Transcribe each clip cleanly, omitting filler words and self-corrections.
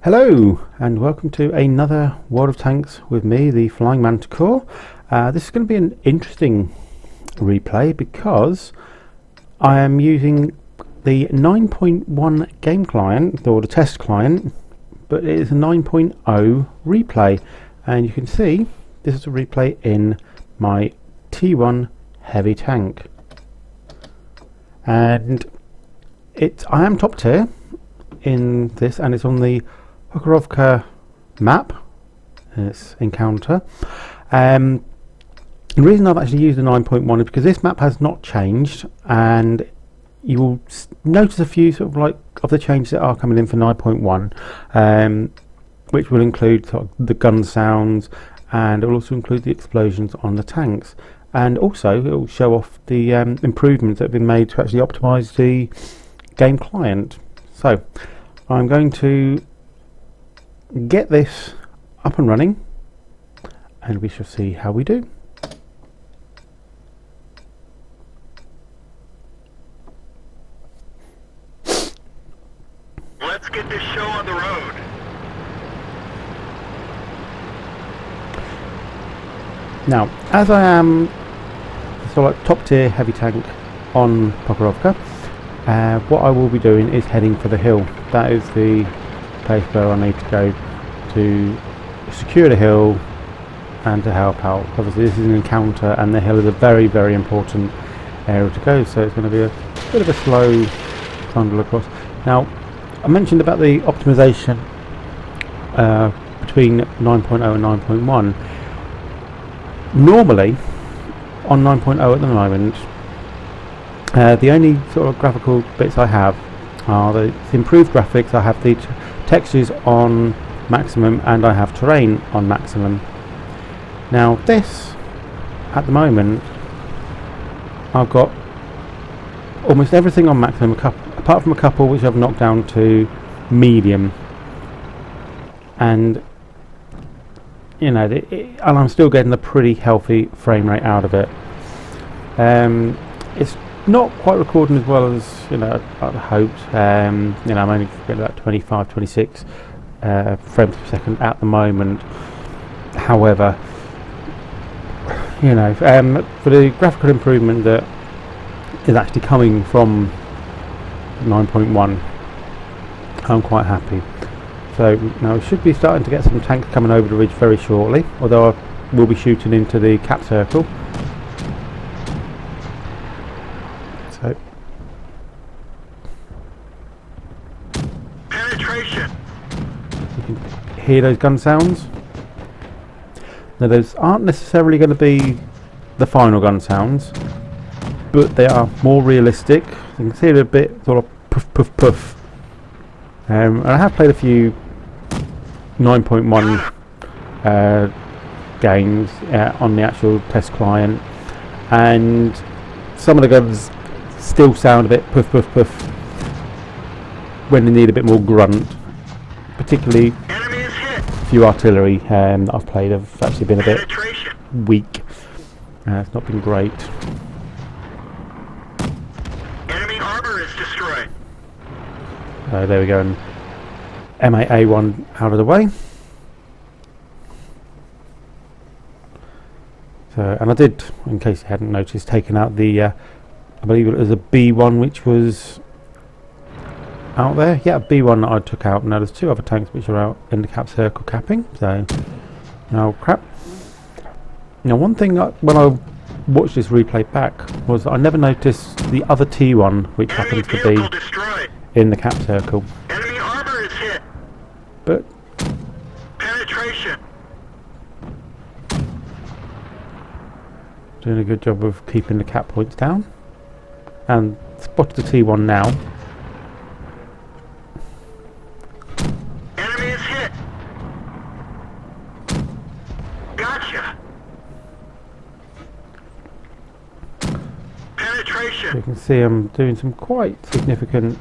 Hello and welcome to another World of Tanks with me, the Flying Manticore. This is going to be an interesting replay because I am using the 9.1 game client, or the test client, but it is a 9.0 replay, and you can see this is a replay in my T1 heavy tank, and I am top tier in this, and it's on the Prokhorovka map, its encounter. The reason I've actually used the 9.1 is because this map has not changed, and you will notice a few sort of like of the changes that are coming in for 9.1, which will include sort of the gun sounds, and it will also include the explosions on the tanks, and also it will show off the improvements that have been made to actually optimize the game client. So I'm going to get this up and running, and we shall see how we do. Let's get this show on the road. Now, as I am sort of like top tier heavy tank on Prokhorovka, what I will be doing is heading for the hill. That is the place where I need to go to secure the hill and to help out. Obviously this is an encounter, and the hill is a very, very important area to go, so it's going to be a bit of a slow trundle across. Now, I mentioned about the optimization between 9.0 and 9.1. Normally on 9.0 at the moment, the only sort of graphical bits I have are the improved graphics. I have the textures on maximum, and I have terrain on maximum. Now this, at the moment, I've got almost everything on maximum, apart from a couple which I've knocked down to medium, and you know, and I'm still getting a pretty healthy frame rate out of it. It's not quite recording as well as I'd hoped. You know, I'm only getting about 25, 26 frames per second at the moment. However, you know, for the graphical improvement that is actually coming from 9.1, I'm quite happy. So now we should be starting to get some tanks coming over the ridge very shortly, although I will be shooting into the cap circle. So Penetration. you can hear those gun sounds. Now those aren't necessarily going to be the final gun sounds, but they are more realistic. You can see it a bit sort of puff puff puff. And I have played a few 9.1 games on the actual test client, and some of the guns still sound a bit puff puff puff when they need a bit more grunt. Particularly a few artillery that I've played have actually been a bit weak. It's not been great. Enemy armor is destroyed. There we go, and MAA1 out of the way. So, and I did, in case you hadn't noticed, taken out the I believe it was a B1 which was out there. Yeah, a B1 that I took out. Now there's two other tanks which are out in the cap circle capping, so no crap. Now one thing when I watched this replay back was that I never noticed the other T1 which happens to be destroyed. in the cap circle. Enemy armor is hit. But Penetration. doing a good job of keeping the cap points down, and spotted the T1 now. Enemy is hit. Gotcha. Penetration. You can see I'm doing some quite significant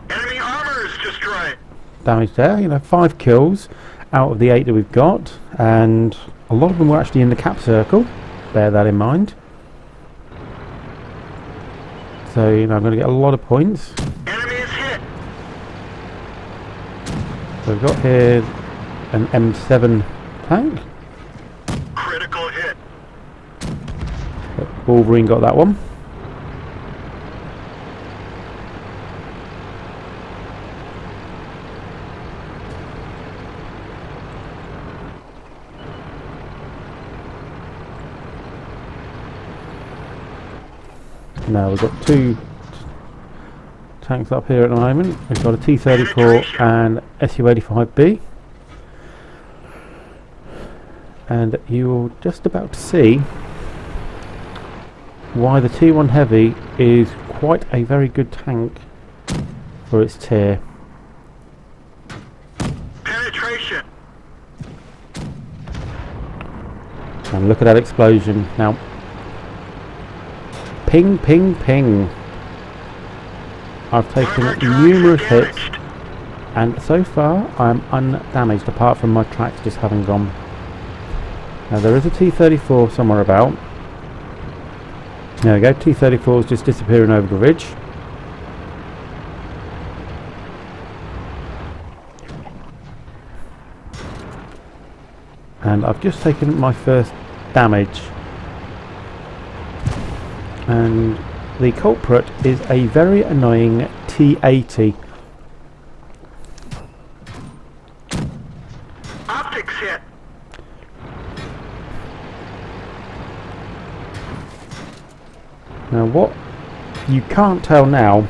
Enemy armor is destroyed. damage there. You know, 5 kills out of the 8 that we've got, and a lot of them were actually in the cap circle. Bear that in mind. So, you know, I'm going to get a lot of points. Enemy is hit. So we've got here an M7 tank. Critical hit. Wolverine got that one. Now we've got two tanks up here at the moment. We've got a T-34 and Su-85B, and you're just about to see why the T1 Heavy is quite a very good tank for its tier. Penetration. And look at that explosion. Now, ping, ping, ping. I've taken numerous hits, and so far I'm undamaged apart from my tracks just having gone. Now there is a T-34 somewhere about. There we go, T-34 is just disappearing over the ridge. And I've just taken my first damage. And the culprit is a very annoying T-80. Optics hit. Now what you can't tell now,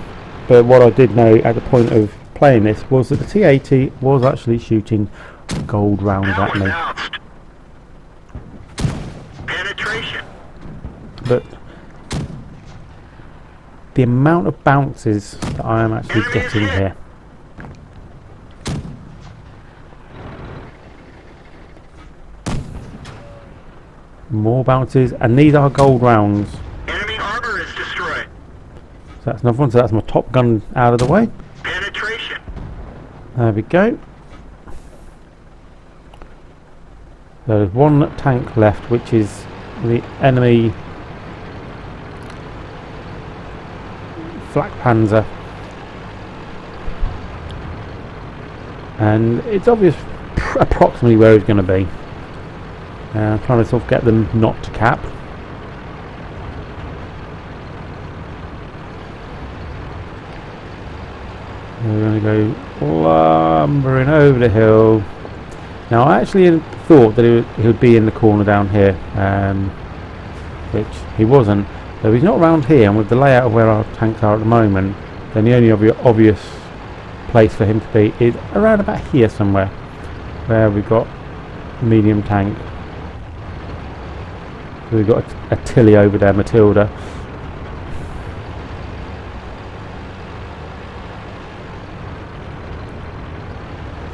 but what I did know at the point of playing this, was that the T-80 was actually shooting gold rounds at me. Announced. Penetration. But the amount of bounces that I am actually getting here. More bounces, and these are gold rounds. Enemy armor is destroyed. So that's another one, so that's my top gun out of the way. Penetration. There we go. There's one tank left, which is the enemy Flak Panzer, and it's obvious approximately where he's going to be. I'm trying to sort of get them not to cap. We're going to go lumbering over the hill. Now I actually thought that he would be in the corner down here, which he wasn't. So he's not around here, and with the layout of where our tanks are at the moment, then the only obvious place for him to be is around about here somewhere, where we've got a medium tank. So we've got a Tilly over there, Matilda.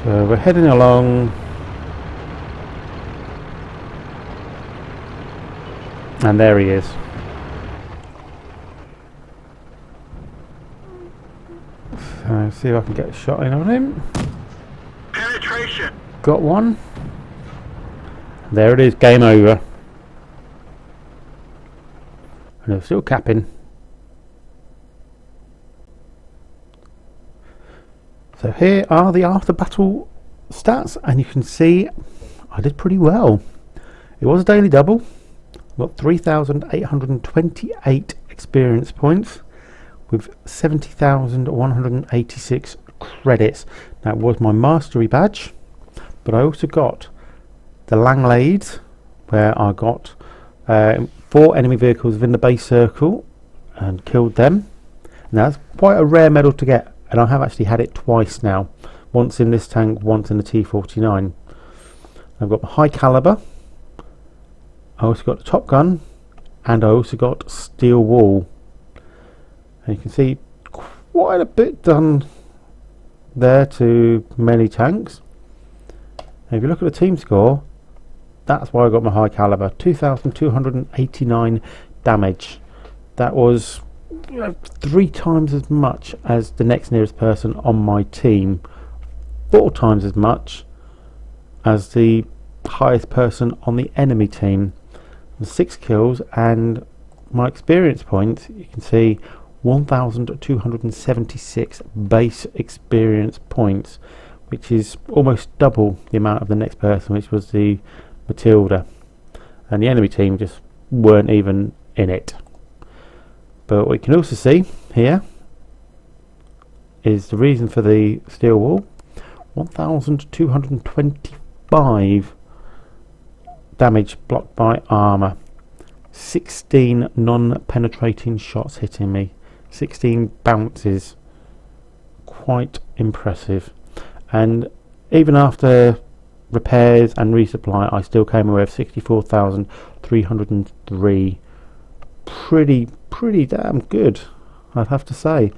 So we're heading along, and there he is. So see if I can get a shot in on him. Penetration. Got one. There it is, game over. And they're still capping. So here are the after battle stats, and you can see I did pretty well. It was a daily double. Got 3,828 experience points with 70,186 credits. That was my mastery badge, but I also got the Langlades, where I got 4 enemy vehicles within the base circle and killed them. Now that's quite a rare medal to get, and I have actually had it twice now, once in this tank, once in the T-49. I've got the high caliber, I also got the top gun, and I also got steel wall. And you can see quite a bit done there to many tanks. And if you look at the team score, that's why I got my high caliber, 2,289 damage. That was 3 times as much as the next nearest person on my team, 4 times as much as the highest person on the enemy team. 6 kills, and my experience points, you can see 1,276 base experience points, which is almost double the amount of the next person, which was the Matilda, and the enemy team just weren't even in it. But what you can also see here is the reason for the steel wall: 1,225 damage blocked by armour, 16 non-penetrating shots hitting me, 16 bounces. Quite impressive. And even after repairs and resupply, I still came away with 64,303. Pretty damn good, I'd have to say.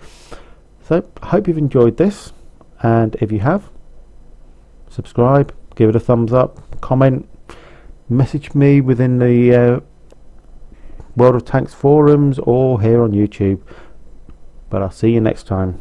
So I hope you've enjoyed this, and if you have, subscribe, give it a thumbs up, comment, message me within the World of Tanks forums or here on YouTube. But I'll see you next time.